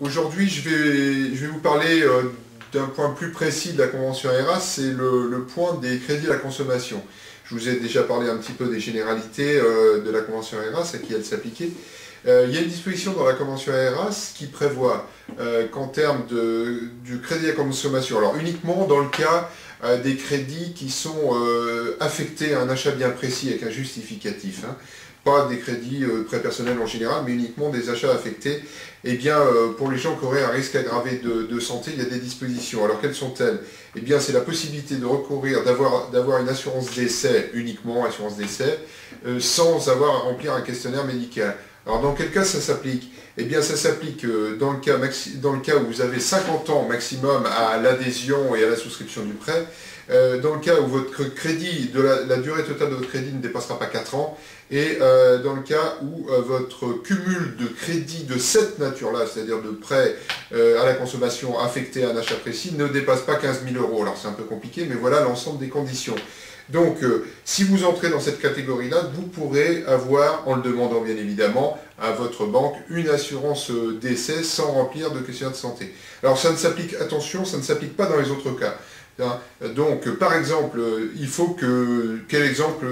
Aujourd'hui, je vais vous parler d'un point plus précis de la convention ERAS, c'est le point des crédits à la consommation. Je vous ai déjà parlé un petit peu des généralités de la convention ERAS, à qui elle s'appliquait. Il y a une disposition dans la convention ERAS qui prévoit qu'en termes du crédit à la consommation, alors uniquement dans le cas des crédits qui sont affectés à un achat bien précis avec un justificatif, hein, pas des crédits prêts personnels en général, mais uniquement des achats affectés. Eh bien, pour les gens qui auraient un risque aggravé de santé, il y a des dispositions. Alors, quelles sont-elles? Eh bien, c'est la possibilité de recourir, d'avoir une assurance décès, uniquement assurance décès, sans avoir à remplir un questionnaire médical. Alors, dans quel cas ça s'applique? Eh bien, ça s'applique dans le cas où vous avez 50 ans maximum à l'adhésion et à la souscription du prêt, dans le cas où votre crédit, la durée totale de votre crédit ne dépassera pas 4 ans, et dans le cas où votre cumul de crédits de cette nature-là, c'est-à-dire de prêts à la consommation affectés à un achat précis, ne dépasse pas 15 000 euros. Alors c'est un peu compliqué, mais voilà l'ensemble des conditions. Donc, si vous entrez dans cette catégorie-là, vous pourrez avoir, en le demandant bien évidemment, à votre banque, une assurance décès sans remplir de questionnaire de santé. Alors, ça ne s'applique, attention, ça ne s'applique pas dans les autres cas. Donc, par exemple, quel exemple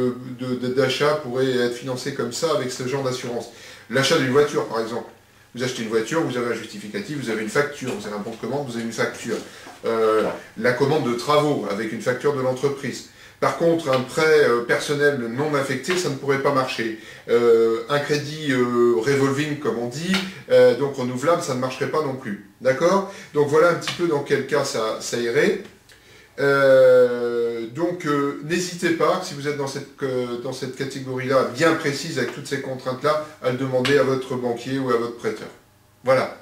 d'achat pourrait être financé comme ça avec ce genre d'assurance? L'achat d'une voiture, par exemple. Vous achetez une voiture, vous avez un justificatif, vous avez une facture, vous avez un bon de commande, vous avez une facture. La commande de travaux avec une facture de l'entreprise. Par contre, un prêt personnel non affecté, ça ne pourrait pas marcher. Un crédit revolving, comme on dit, donc renouvelable, ça ne marcherait pas non plus. D'accord? Donc voilà un petit peu dans quel cas ça irait. N'hésitez pas, si vous êtes dans cette catégorie-là bien précise, avec toutes ces contraintes-là, à le demander à votre banquier ou à votre prêteur. Voilà.